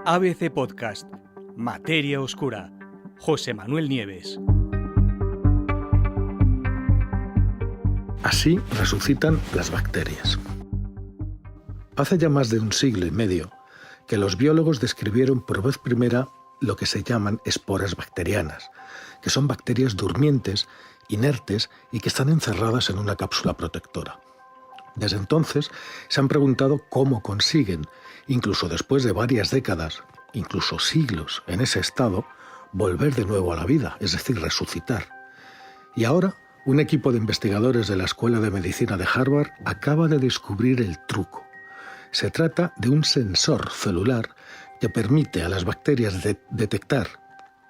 ABC Podcast, Materia Oscura, José Manuel Nieves. Así resucitan las bacterias. Hace ya más de un siglo y medio que los biólogos describieron por vez primera lo que se llaman esporas bacterianas, que son bacterias durmientes, inertes y que están encerradas en una cápsula protectora. Desde entonces se han preguntado cómo consiguen, incluso después de varias décadas, incluso siglos en ese estado, volver de nuevo a la vida, es decir, resucitar. Y ahora, un equipo de investigadores de la Escuela de Medicina de Harvard acaba de descubrir el truco. Se trata de un sensor celular que permite a las bacterias detectar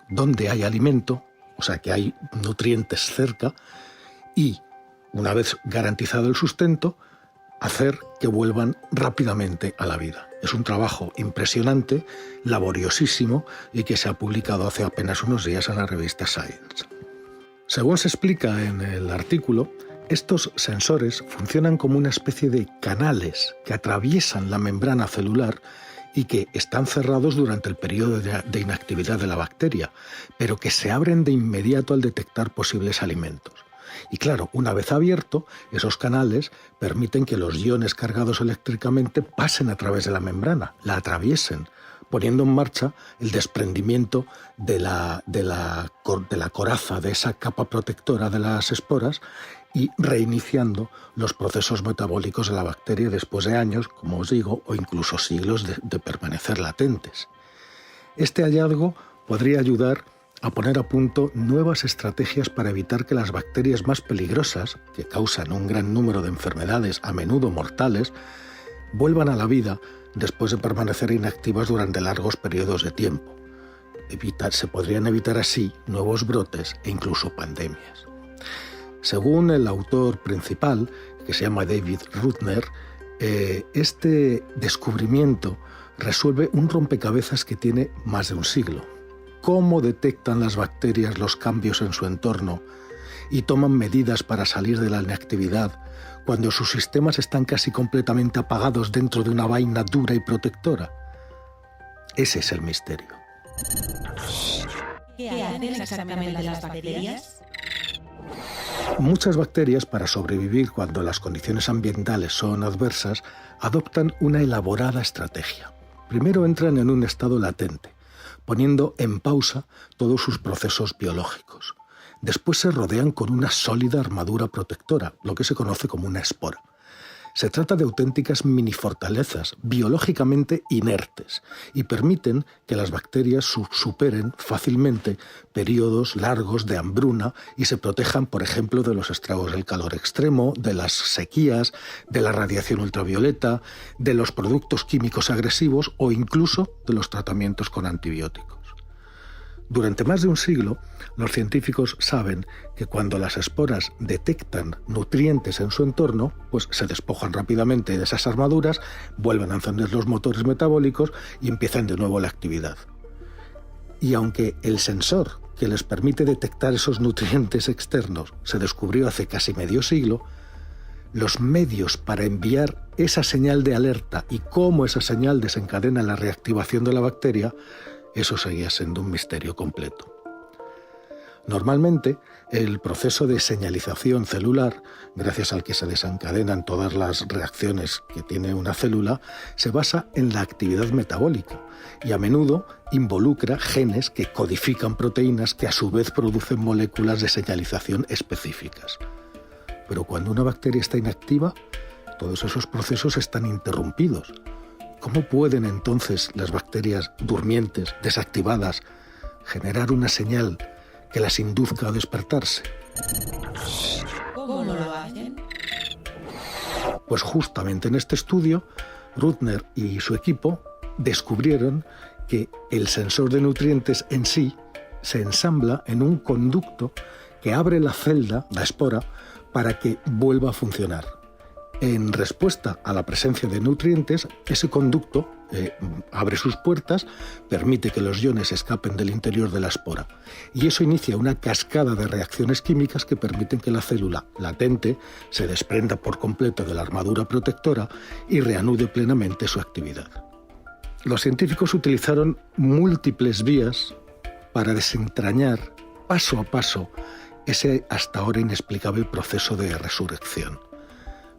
dónde hay alimento, o sea que hay nutrientes cerca, y, una vez garantizado el sustento, hacer que vuelvan rápidamente a la vida. Es un trabajo impresionante, laboriosísimo y que se ha publicado hace apenas unos días en la revista Science. Según se explica en el artículo, estos sensores funcionan como una especie de canales que atraviesan la membrana celular y que están cerrados durante el periodo de inactividad de la bacteria, pero que se abren de inmediato al detectar posibles alimentos. Y claro, una vez abierto, esos canales permiten que los iones cargados eléctricamente pasen a través de la membrana, la atraviesen, poniendo en marcha el desprendimiento de la coraza, de esa capa protectora de las esporas, y reiniciando los procesos metabólicos de la bacteria después de años, como os digo, o incluso siglos de permanecer latentes. Este hallazgo podría ayudar a poner a punto nuevas estrategias para evitar que las bacterias más peligrosas, que causan un gran número de enfermedades, a menudo mortales, vuelvan a la vida después de permanecer inactivas durante largos periodos de tiempo. Se podrían evitar así nuevos brotes e incluso pandemias. Según el autor principal, que se llama David Rudner, este descubrimiento resuelve un rompecabezas que tiene más de un siglo. ¿Cómo detectan las bacterias los cambios en su entorno y toman medidas para salir de la inactividad cuando sus sistemas están casi completamente apagados dentro de una vaina dura y protectora? Ese es el misterio. ¿Qué hacen exactamente las bacterias? Muchas bacterias, para sobrevivir cuando las condiciones ambientales son adversas, adoptan una elaborada estrategia. Primero entran en un estado latente, poniendo en pausa todos sus procesos biológicos. Después se rodean con una sólida armadura protectora, lo que se conoce como una espora. Se trata de auténticas minifortalezas biológicamente inertes y permiten que las bacterias superen fácilmente periodos largos de hambruna y se protejan, por ejemplo, de los estragos del calor extremo, de las sequías, de la radiación ultravioleta, de los productos químicos agresivos o incluso de los tratamientos con antibióticos. Durante más de un siglo, los científicos saben que cuando las esporas detectan nutrientes en su entorno, pues se despojan rápidamente de esas armaduras, vuelven a encender los motores metabólicos y empiezan de nuevo la actividad. Y aunque el sensor que les permite detectar esos nutrientes externos se descubrió hace casi medio siglo, los medios para enviar esa señal de alerta y cómo esa señal desencadena la reactivación de la bacteria, eso seguía siendo un misterio completo. Normalmente, el proceso de señalización celular, gracias al que se desencadenan todas las reacciones que tiene una célula, se basa en la actividad metabólica y a menudo involucra genes que codifican proteínas que a su vez producen moléculas de señalización específicas. Pero cuando una bacteria está inactiva, todos esos procesos están interrumpidos. ¿Cómo pueden entonces las bacterias durmientes, desactivadas, generar una señal que las induzca a despertarse? ¿Cómo lo hacen? Pues justamente en este estudio, Rudner y su equipo descubrieron que el sensor de nutrientes en sí se ensambla en un conducto que abre la celda, la espora, para que vuelva a funcionar. En respuesta a la presencia de nutrientes, ese conducto abre sus puertas, permite que los iones escapen del interior de la espora y eso inicia una cascada de reacciones químicas que permiten que la célula latente se desprenda por completo de la armadura protectora y reanude plenamente su actividad. los científicos utilizaron múltiples vías para desentrañar paso a paso ese hasta ahora inexplicable proceso de resurrección.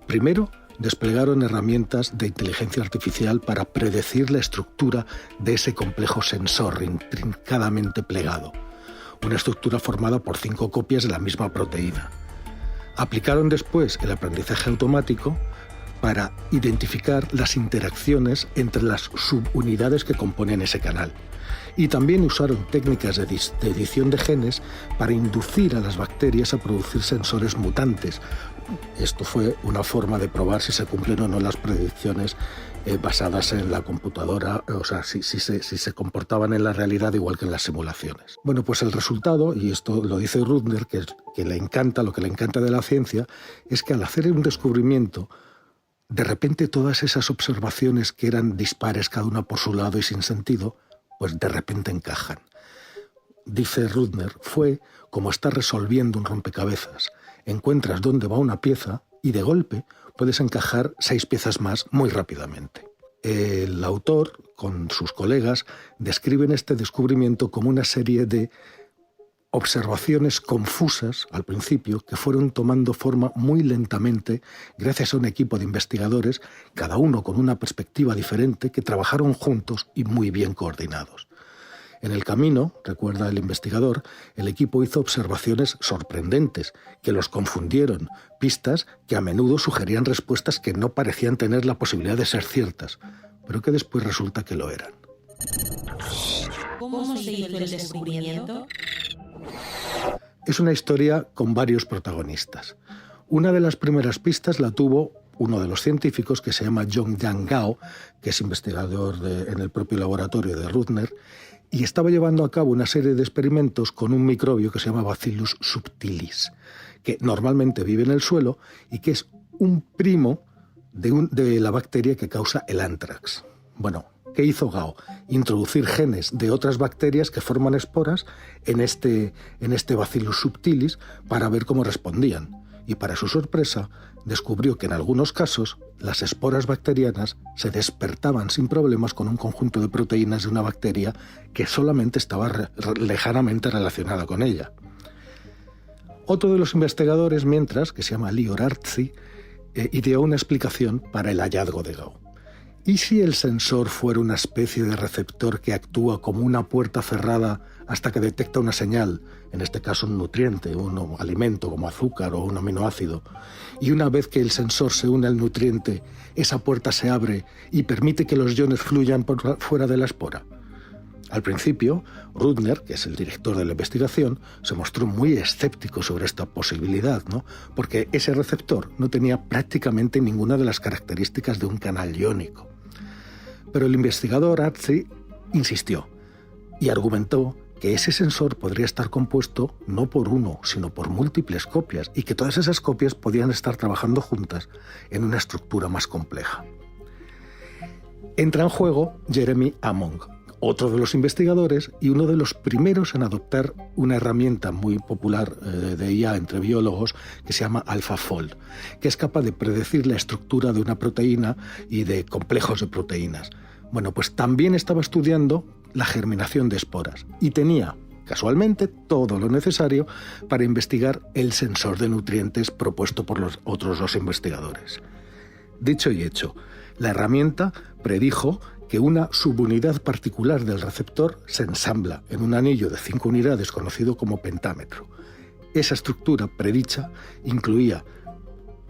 Primero, desplegaron herramientas de inteligencia artificial para predecir la estructura de ese complejo sensor intrincadamente plegado, una estructura formada por 5 copias de la misma proteína. Aplicaron después el aprendizaje automático para identificar las interacciones entre las subunidades que componen ese canal. Y también usaron técnicas de edición de genes para inducir a las bacterias a producir sensores mutantes. Esto fue una forma de probar si se cumplen o no las predicciones basadas en la computadora, o sea, si se comportaban en la realidad igual que en las simulaciones. Bueno, pues el resultado, y esto lo dice Rudner, que le encanta, lo que le encanta de la ciencia, es que al hacer un descubrimiento, de repente todas esas observaciones que eran dispares cada una por su lado y sin sentido, pues de repente encajan. Dice Rudner, fue como estar resolviendo un rompecabezas. Encuentras dónde va una pieza y de golpe puedes encajar 6 piezas más muy rápidamente. El autor, con sus colegas, describen este descubrimiento como una serie de observaciones confusas al principio que fueron tomando forma muy lentamente gracias a un equipo de investigadores, cada uno con una perspectiva diferente, que trabajaron juntos y muy bien coordinados. En el camino, recuerda el investigador, el equipo hizo observaciones sorprendentes que los confundieron, pistas que a menudo sugerían respuestas que no parecían tener la posibilidad de ser ciertas, pero que después resulta que lo eran. ¿Cómo se hizo el descubrimiento? Es una historia con varios protagonistas. Una de las primeras pistas la tuvo uno de los científicos, que se llama Zhongyang Gao, que es investigador en el propio laboratorio de Rudner, y estaba llevando a cabo una serie de experimentos con un microbio que se llama Bacillus subtilis, que normalmente vive en el suelo y que es un primo de la bacteria que causa el anthrax. Bueno, ¿qué hizo Gao? Introducir genes de otras bacterias que forman esporas en este Bacillus subtilis para ver cómo respondían. Y para su sorpresa, descubrió que en algunos casos las esporas bacterianas se despertaban sin problemas con un conjunto de proteínas de una bacteria que solamente estaba lejanamente relacionada con ella. Otro de los investigadores, mientras, que se llama Lior Artzi, ideó una explicación para el hallazgo de Gao. ¿Y si el sensor fuera una especie de receptor que actúa como una puerta cerrada hasta que detecta una señal, en este caso un nutriente, un alimento como azúcar o un aminoácido, y una vez que el sensor se une al nutriente, esa puerta se abre y permite que los iones fluyan por fuera de la espora? Al principio, Rudner, que es el director de la investigación, se mostró muy escéptico sobre esta posibilidad, ¿no? Porque ese receptor no tenía prácticamente ninguna de las características de un canal iónico. Pero el investigador Artzi insistió y argumentó que ese sensor podría estar compuesto no por uno, sino por múltiples copias, y que todas esas copias podían estar trabajando juntas en una estructura más compleja. Entra en juego Jeremy Among, otro de los investigadores y uno de los primeros en adoptar una herramienta muy popular de IA entre biólogos que se llama AlphaFold, que es capaz de predecir la estructura de una proteína y de complejos de proteínas. Bueno, pues también estaba estudiando la germinación de esporas y tenía, casualmente, todo lo necesario para investigar el sensor de nutrientes propuesto por los otros 2 investigadores. Dicho y hecho, la herramienta predijo que una subunidad particular del receptor se ensambla en un anillo de 5 unidades conocido como pentámetro. Esa estructura predicha incluía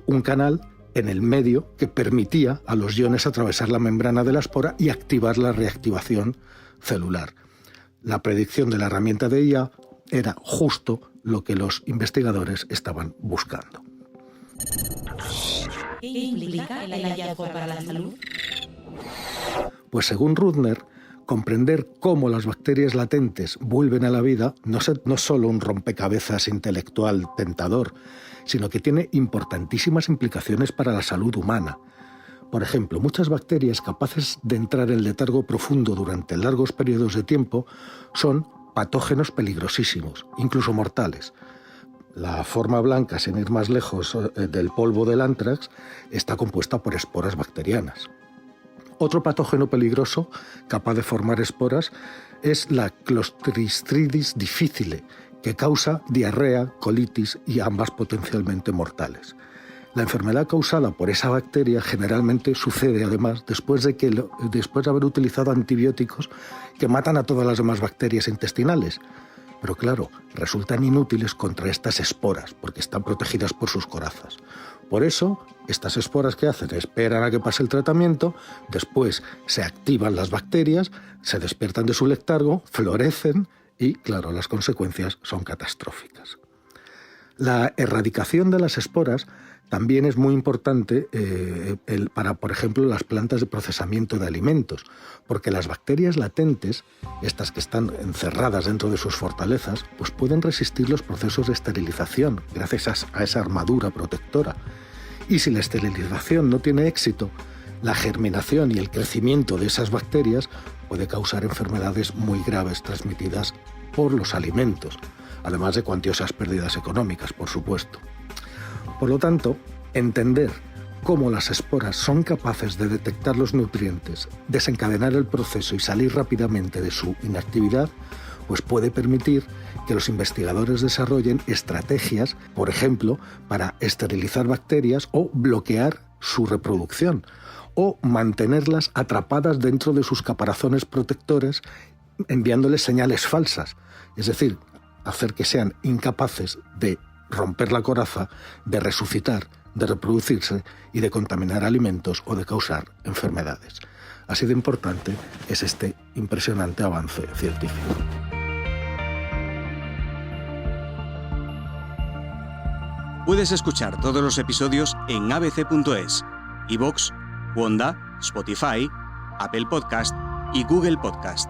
un canal en el medio que permitía a los iones atravesar la membrana de la espora y activar la reactivación celular. La predicción de la herramienta de IA era justo lo que los investigadores estaban buscando. ¿Qué implica el hallazgo para la salud? Pues según Rudner, comprender cómo las bacterias latentes vuelven a la vida no es solo un rompecabezas intelectual tentador, sino que tiene importantísimas implicaciones para la salud humana. Por ejemplo, muchas bacterias capaces de entrar en letargo profundo durante largos periodos de tiempo son patógenos peligrosísimos, incluso mortales. La forma blanca, sin ir más lejos del polvo del anthrax, está compuesta por esporas bacterianas. Otro patógeno peligroso capaz de formar esporas es la Clostridioides difficile, que causa diarrea, colitis y ambas potencialmente mortales. La enfermedad causada por esa bacteria generalmente sucede además después de haber utilizado antibióticos que matan a todas las demás bacterias intestinales. Pero claro, resultan inútiles contra estas esporas porque están protegidas por sus corazas. Por eso, estas esporas que hacen esperan a que pase el tratamiento, después se activan las bacterias, se despiertan de su letargo, florecen y, claro, las consecuencias son catastróficas. La erradicación de las esporas también es muy importante para, por ejemplo, las plantas de procesamiento de alimentos, porque las bacterias latentes, estas que están encerradas dentro de sus fortalezas, pues pueden resistir los procesos de esterilización gracias a esa armadura protectora. Y si la esterilización no tiene éxito, la germinación y el crecimiento de esas bacterias puede causar enfermedades muy graves transmitidas por los alimentos, además de cuantiosas pérdidas económicas, por supuesto. Por lo tanto, entender cómo las esporas son capaces de detectar los nutrientes, desencadenar el proceso y salir rápidamente de su inactividad, pues puede permitir que los investigadores desarrollen estrategias, por ejemplo, para esterilizar bacterias o bloquear su reproducción, o mantenerlas atrapadas dentro de sus caparazones protectores, enviándoles señales falsas, es decir, hacer que sean incapaces de romper la coraza, de resucitar, de reproducirse y de contaminar alimentos o de causar enfermedades. Así de importante es este impresionante avance científico. Puedes escuchar todos los episodios en abc.es, iVoox, Wanda, Spotify, Apple Podcast y Google Podcast.